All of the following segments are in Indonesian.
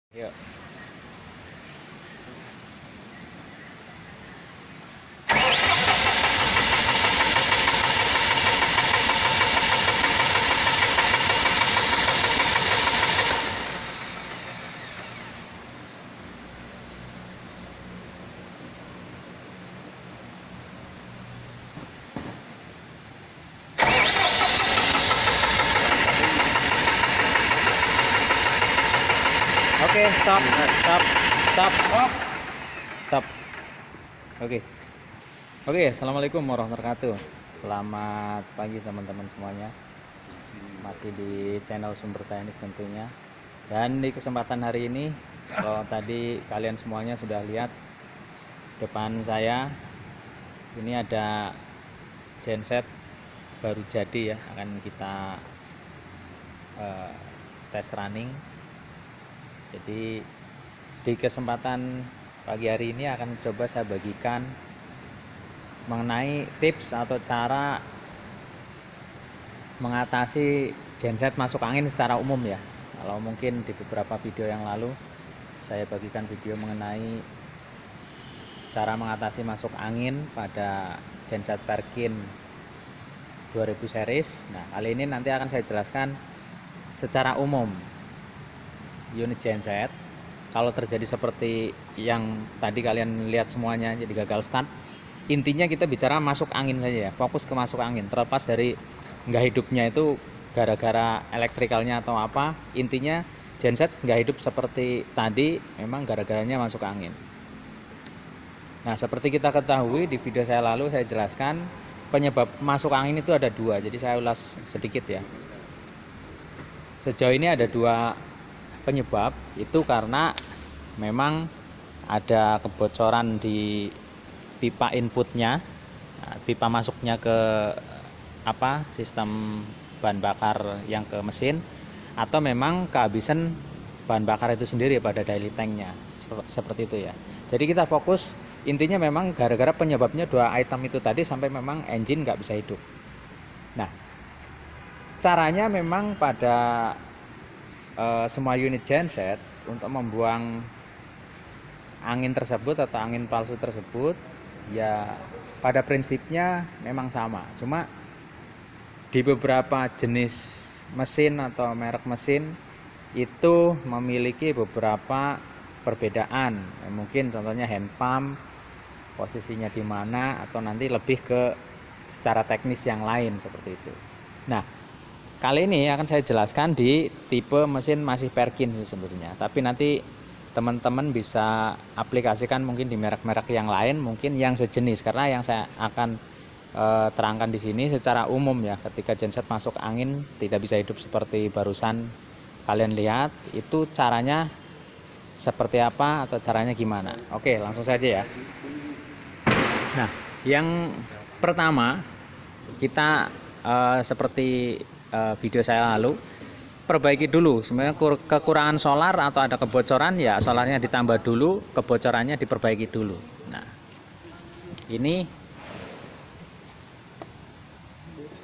Yuk. Oke, stop. Oke. Assalamualaikum warahmatullahi wabarakatuh. Selamat pagi teman-teman semuanya. Masih di channel Sumber Teknik tentunya. Dan di kesempatan hari ini, kalau tadi kalian semuanya sudah lihat depan saya, ini ada genset baru jadi ya, akan kita tes running. Jadi di kesempatan pagi hari ini akan coba saya bagikan mengenai tips atau cara mengatasi genset masuk angin secara umum ya. Kalau mungkin di beberapa video yang lalu saya bagikan video mengenai cara mengatasi masuk angin pada genset Perkin 2000 series. Nah, kali ini nanti akan saya jelaskan secara umum unit genset. Kalau terjadi seperti yang tadi kalian lihat semuanya jadi gagal start, intinya kita bicara masuk angin saja ya, fokus ke masuk angin, terlepas dari nggak hidupnya itu gara-gara elektrikalnya atau apa. Intinya genset nggak hidup seperti tadi memang gara-garanya masuk angin. Nah, seperti kita ketahui di video saya lalu saya jelaskan penyebab masuk angin itu ada dua, jadi saya ulas sedikit ya. Sejauh ini ada dua penyebab, itu karena memang ada kebocoran di pipa inputnya, pipa masuknya ke sistem bahan bakar yang ke mesin, atau memang kehabisan bahan bakar itu sendiri pada daily tanknya, seperti itu ya. Jadi kita fokus, intinya memang gara-gara penyebabnya dua item itu tadi sampai memang engine nggak bisa hidup. Nah, caranya memang pada semua unit genset untuk membuang angin tersebut atau angin palsu tersebut ya pada prinsipnya memang sama, cuma di beberapa jenis mesin atau merek mesin itu memiliki beberapa perbedaan. Mungkin contohnya hand pump posisinya di mana, atau nanti lebih ke secara teknis yang lain seperti itu. Nah, kali ini akan saya jelaskan di tipe mesin masih Perkin sih sebenarnya, tapi nanti teman-teman bisa aplikasikan mungkin di merek-merek yang lain, mungkin yang sejenis, karena yang saya akan terangkan di sini secara umum ya, ketika genset masuk angin tidak bisa hidup seperti barusan kalian lihat, itu caranya seperti apa atau caranya gimana. Oke, langsung saja ya. Nah, yang pertama kita seperti video saya lalu, perbaiki dulu sebenarnya kekurangan solar atau ada kebocoran ya, solarnya ditambah dulu, kebocorannya diperbaiki dulu. Nah, ini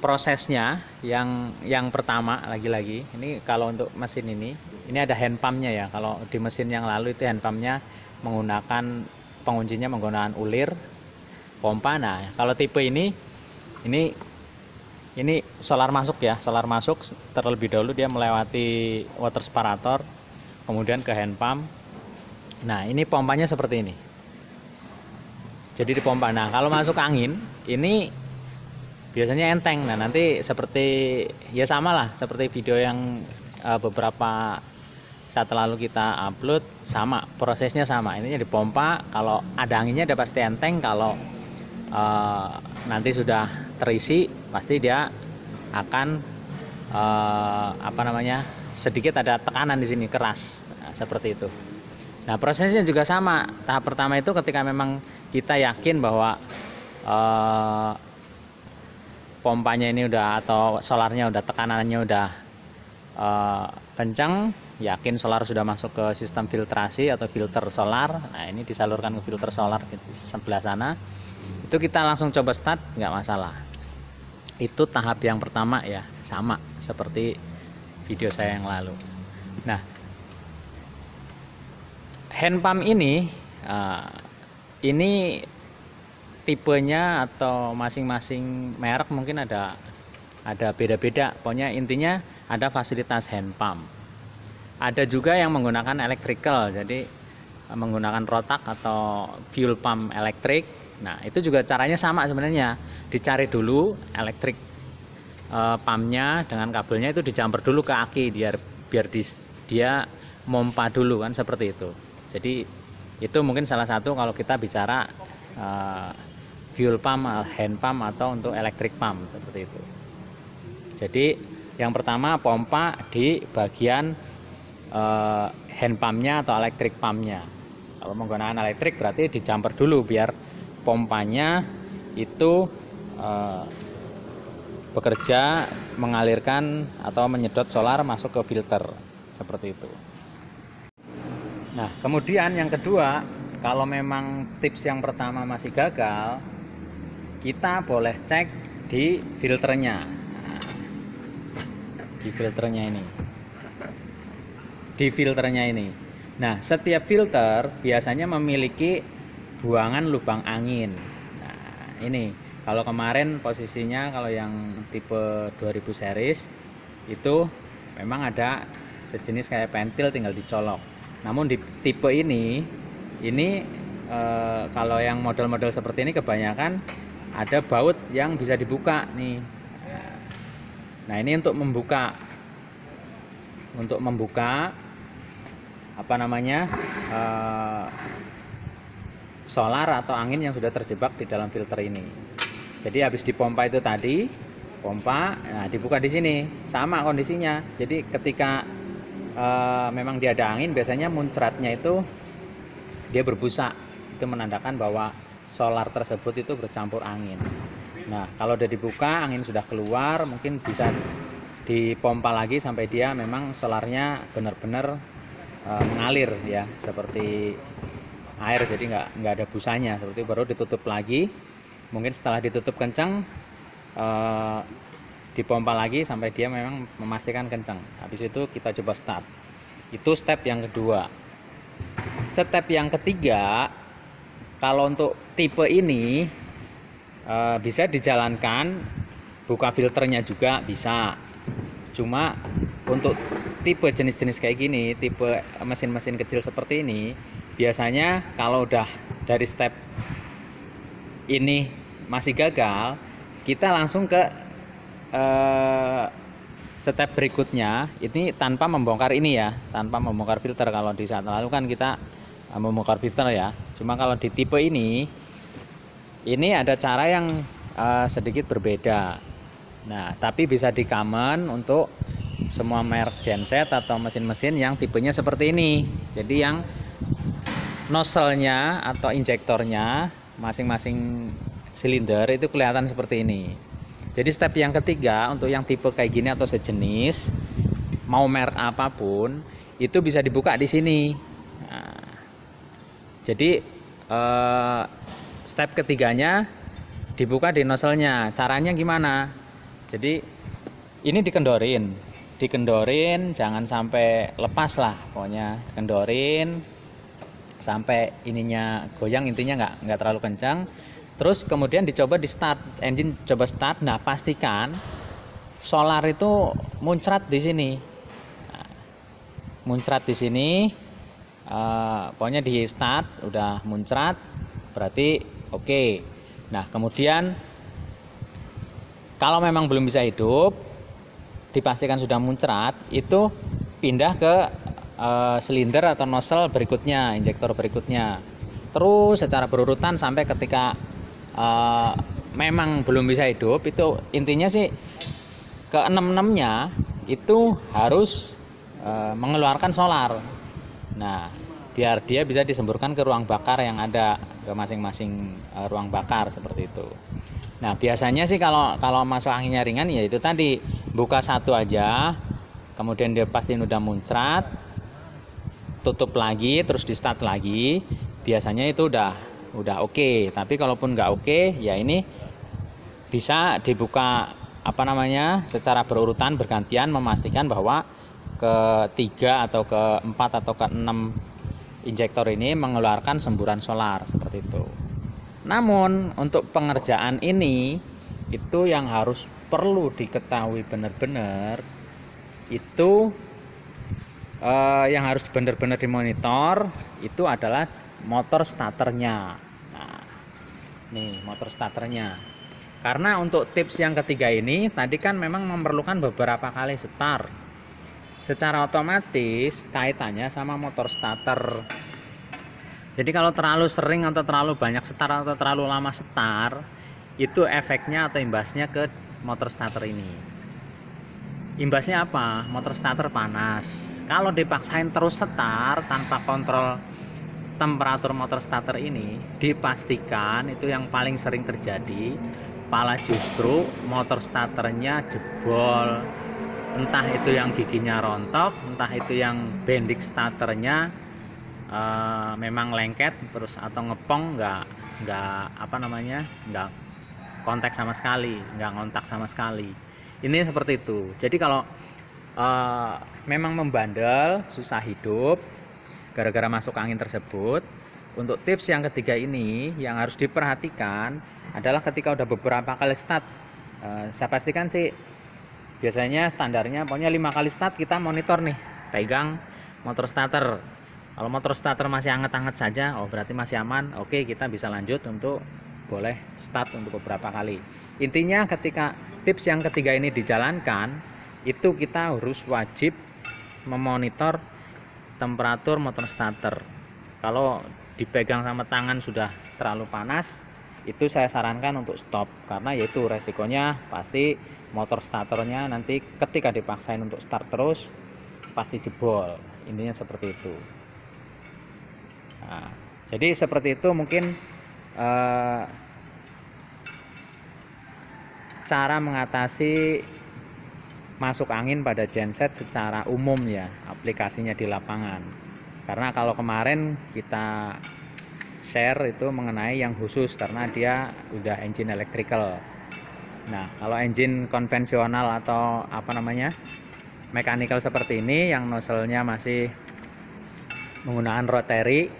prosesnya yang pertama. Lagi-lagi ini kalau untuk mesin ini ada hand pumpnya ya. Kalau di mesin yang lalu itu hand pumpnya menggunakan penguncinya menggunakan ulir pompa. Nah, kalau tipe ini solar masuk ya, solar masuk terlebih dahulu, dia melewati water separator, kemudian ke hand pump. Nah, ini pompanya seperti ini. Jadi dipompa. Nah, kalau masuk angin ini biasanya enteng. Nah, nanti seperti ya sama lah seperti video yang beberapa saat lalu kita upload, sama prosesnya sama. Ini dipompa, kalau ada anginnya dia pasti enteng. Kalau nanti sudah terisi pasti dia akan sedikit ada tekanan di sini, keras. Nah, seperti itu. Nah, prosesnya juga sama. Tahap pertama itu ketika memang kita yakin bahwa pompanya ini udah atau solarnya udah tekanannya udah kencang, yakin solar sudah masuk ke sistem filtrasi atau filter solar. Nah, ini disalurkan ke filter solar di sebelah sana. Itu kita langsung coba start, nggak masalah. Itu tahap yang pertama ya, sama seperti video saya yang lalu. Nah, hand pump ini tipenya atau masing-masing merek mungkin ada beda-beda. Pokoknya intinya ada fasilitas hand pump. Ada juga yang menggunakan electrical, jadi menggunakan rotak atau fuel pump elektrik. Nah, itu juga caranya sama sebenarnya. Dicari dulu elektrik pumpnya dengan kabelnya, itu dijamper dulu ke aki biar dia mompa dulu kan, seperti itu. Jadi itu mungkin salah satu kalau kita bicara fuel pump, hand pump atau untuk electric pump, seperti itu. Jadi yang pertama pompa di bagian hand pumpnya atau electric pumpnya. Kalau menggunakan elektrik berarti dijamper dulu biar pompanya itu bekerja mengalirkan atau menyedot solar masuk ke filter, seperti itu. Nah, kemudian yang kedua, kalau memang tips yang pertama masih gagal, kita boleh cek di filternya. Nah, di filternya ini. Nah, setiap filter biasanya memiliki buangan lubang angin. Nah, ini kalau kemarin posisinya kalau yang tipe 2000 series itu memang ada sejenis kayak pentil, tinggal dicolok. Namun di tipe ini kalau yang model-model seperti ini kebanyakan ada baut yang bisa dibuka nih. Nah, ini untuk membuka solar atau angin yang sudah terjebak di dalam filter ini. Jadi habis dipompa itu tadi, nah dibuka di sini, sama kondisinya. Jadi ketika memang dia ada angin, biasanya muncratnya itu dia berbusa. Itu menandakan bahwa solar tersebut itu bercampur angin. Nah, kalau udah dibuka, angin sudah keluar, mungkin bisa dipompa lagi sampai dia memang solarnya benar-benar mengalir ya, seperti air, jadi nggak ada busanya. Seperti baru ditutup lagi, mungkin setelah ditutup kencang, dipompa lagi sampai dia memang memastikan kencang. Habis itu kita coba start. Itu step yang kedua. Step yang ketiga, kalau untuk tipe ini bisa dijalankan buka filternya juga bisa. Cuma untuk tipe jenis-jenis kayak gini, tipe mesin-mesin kecil seperti ini, biasanya kalau udah dari step ini masih gagal, kita langsung ke step berikutnya. Ini tanpa membongkar ini ya, tanpa membongkar filter. Kalau di saat lalu kan kita membongkar filter ya. Cuma kalau di tipe ini ada cara yang sedikit berbeda. Nah, tapi bisa di common untuk semua merek genset atau mesin-mesin yang tipenya seperti ini. Jadi yang nozzle-nya atau injektornya masing-masing silinder itu kelihatan seperti ini. Jadi step yang ketiga untuk yang tipe kayak gini atau sejenis, mau merek apapun, itu bisa dibuka di sini. Nah, jadi step ketiganya dibuka di nozzle-nya. Caranya gimana? Jadi ini dikendorin, jangan sampai lepas lah, pokoknya kendorin sampai ininya goyang, intinya nggak terlalu kencang. Terus kemudian dicoba di start, engine coba start. Nah, pastikan solar itu muncrat di sini. Nah, muncrat di sini, pokoknya di start udah muncrat, berarti oke. Nah, kemudian kalau memang belum bisa hidup, dipastikan sudah muncrat, itu pindah ke silinder atau nozzle berikutnya, injektor berikutnya. Terus secara berurutan sampai ketika memang belum bisa hidup. Itu intinya sih ke 6-6-nya itu harus mengeluarkan solar. Nah, biar dia bisa disemburkan ke ruang bakar yang ada, ke masing-masing ruang bakar, seperti itu. Nah, biasanya sih kalau masuk anginnya ringan ya itu tadi, buka satu aja, kemudian dia pasti udah muncrat, tutup lagi, terus di start lagi. Biasanya itu udah oke. Tapi kalaupun nggak oke, ya ini bisa dibuka secara berurutan, bergantian, memastikan bahwa ke 3 atau ke 4 atau ke 6 injektor ini mengeluarkan semburan solar seperti itu. Namun untuk pengerjaan ini itu yang harus perlu diketahui benar-benar itu yang harus benar-benar dimonitor itu adalah motor starternya. Nah, nih motor starternya. Karena untuk tips yang ketiga ini tadi kan memang memerlukan beberapa kali start. Secara otomatis kaitannya sama motor starter. Jadi kalau terlalu sering atau terlalu banyak start atau terlalu lama start, itu efeknya atau imbasnya ke motor starter ini. Imbasnya apa? Motor starter panas. Kalau dipaksain terus start tanpa kontrol temperatur motor starter ini, dipastikan itu yang paling sering terjadi, malah justru motor starternya jebol. Entah itu yang giginya rontok, entah itu yang bending starternya memang lengket terus atau ngepong, nggak kontak sama sekali, nggak ngontak sama sekali. Ini seperti itu. Jadi kalau memang membandel, susah hidup gara-gara masuk angin tersebut, untuk tips yang ketiga ini yang harus diperhatikan adalah ketika udah beberapa kali start, saya pastikan sih biasanya standarnya pokoknya 5 kali start kita monitor nih, pegang motor starter. Kalau motor starter masih anget-anget saja, oh berarti masih aman. Oke, kita bisa lanjut untuk boleh start untuk beberapa kali. Intinya ketika tips yang ketiga ini dijalankan, itu kita harus wajib memonitor temperatur motor starter. Kalau dipegang sama tangan sudah terlalu panas, itu saya sarankan untuk stop, karena yaitu resikonya pasti motor starternya nanti ketika dipaksain untuk start terus pasti jebol. Intinya seperti itu. Nah, jadi seperti itu mungkin cara mengatasi masuk angin pada genset secara umum ya, aplikasinya di lapangan. Karena kalau kemarin kita share itu mengenai yang khusus karena dia udah engine electrical. Nah, kalau engine konvensional atau mechanical seperti ini yang nozzle-nya masih menggunakan rotary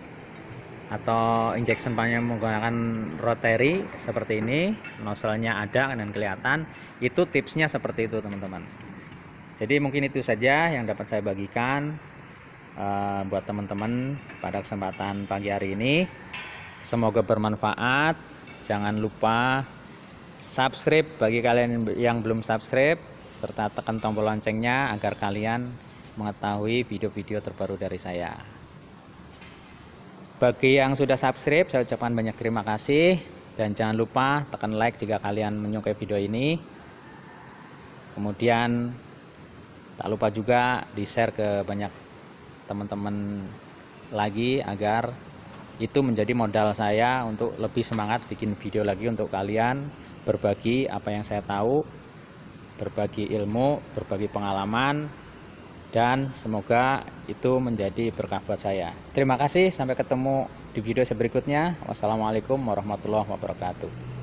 atau injection pump-nya menggunakan rotary seperti ini, nozzle-nya ada dan kelihatan, itu tipsnya seperti itu teman-teman. Jadi mungkin itu saja yang dapat saya bagikan buat teman-teman pada kesempatan pagi hari ini. Semoga bermanfaat. Jangan lupa subscribe bagi kalian yang belum subscribe, serta tekan tombol loncengnya agar kalian mengetahui video-video terbaru dari saya. Bagi yang sudah subscribe, saya ucapkan banyak terima kasih, dan jangan lupa tekan like jika kalian menyukai video ini. Kemudian tak lupa juga di share ke banyak teman-teman lagi agar itu menjadi modal saya untuk lebih semangat bikin video lagi untuk kalian, berbagi apa yang saya tahu, berbagi ilmu, berbagi pengalaman, dan semoga itu menjadi berkah buat saya. Terima kasih, sampai ketemu di video berikutnya. Wassalamualaikum warahmatullahi wabarakatuh.